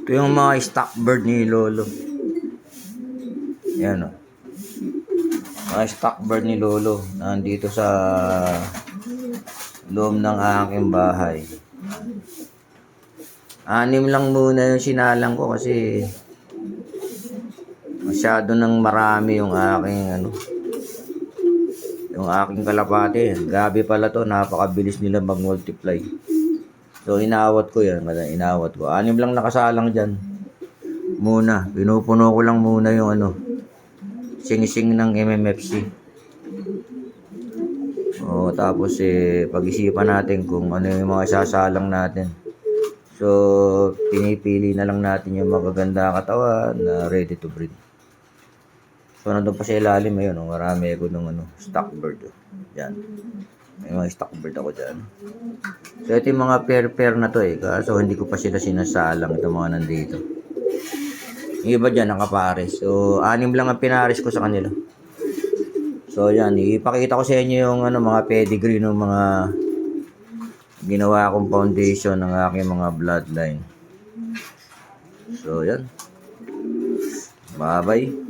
Ito yung mga stock bird ni Lolo. Yan o. Mga stock bird ni Lolo. Nandito sa loob ng aking bahay. 6 lang muna yung sinalang ko kasi masyado nang marami yung aking yung aking kalapate. Gabi pala to, napakabilis nila mag-multiply. So inawat ko yan, inawat ko. 6 lang nakasalang dyan. Muna, pinupuno ko lang muna yung sing-sing ng MMFC. O tapos pag-isipan natin kung ano yung mga isasalang natin. So pinipili na lang natin yung magaganda katawan na ready to breed. So nandun pa sa ilalim ayun, marami ako ng stock bird. Diyan. May mga stock bird ako diyan. So ito yung mga pair na to kaso hindi ko pa sila sinasalang itong mga nandito. Yung iba dyan nakapares. So 6 lang ang pinares ko sa kanila. So yan, ipakita ko sa inyo yung mga pedigree ng mga ginawa kong foundation ng aking mga bloodline. So yan. Bye bye.